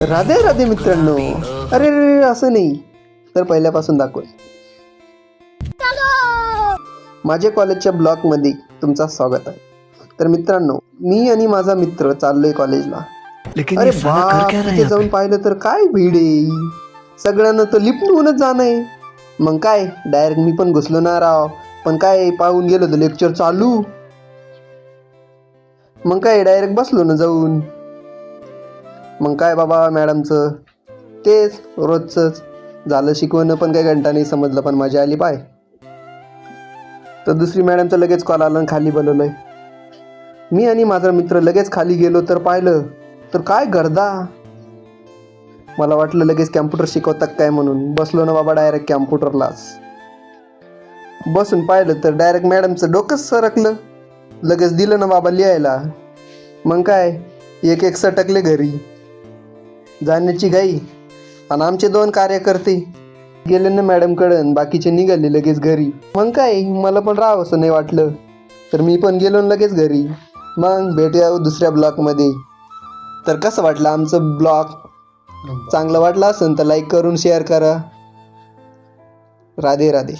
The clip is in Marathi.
राधे राधे मित्रांनो. अरे अरे असं नाही तर पहिल्यापासून दाखव. माझ्या कॉलेजच्या ब्लॉकमध्ये तुमचं स्वागत आहे. तर मित्रांनो, मी आणि माझा मित्र चाललोय कॉलेजला. अरे बाप, तिथे जाऊन पाहिलं तर काय भीड आहे. सगळ्यांना तर लिफ्टहूनच जाणं आहे. मग काय डायरेक्ट मी पण घुसलो ना राव. पण काय पाहून गेलो तर लेक्चर चालू. मग काय डायरेक्ट बसलो ना जाऊन. मग काय बाबा मॅडमचं तेच रोजचंच झालं. शिकवणं पण काही घंटा नाही समजलं, पण मजा आली पाय. तर दुसरी मॅडमचं लगेच कॉल आला आणि खाली बोलवलंय. मी आणि माझा मित्र लगेच खाली गेलो तर पाहिलं तर काय गर्दा. मला वाटलं लगेच कॅम्प्युटर शिकवतात काय म्हणून बसलो ना बाबा डायरेक्ट कॅम्प्युटरलाच. बसून पाहिलं तर डायरेक्ट मॅडमचं डोकंच सरकलं. लगेच दिलं ना बाबा लिहायला. मग काय एक एक सटकले घरी जाण्याची घाई. आणि आमचे 2 कार्यकर्ते गेले ना मॅडमकडं, बाकीचे निघाले लगेच घरी. मग काय मला पण राहावं असं नाही वाटलं, तर मी पण गेलो लगेच घरी. मग भेटूया दुसऱ्या ब्लॉकमध्ये. तर कसं वाटलं आमचं ब्लॉग? चांगलं वाटलं असेल तर लाईक करून शेअर करा. राधे राधे.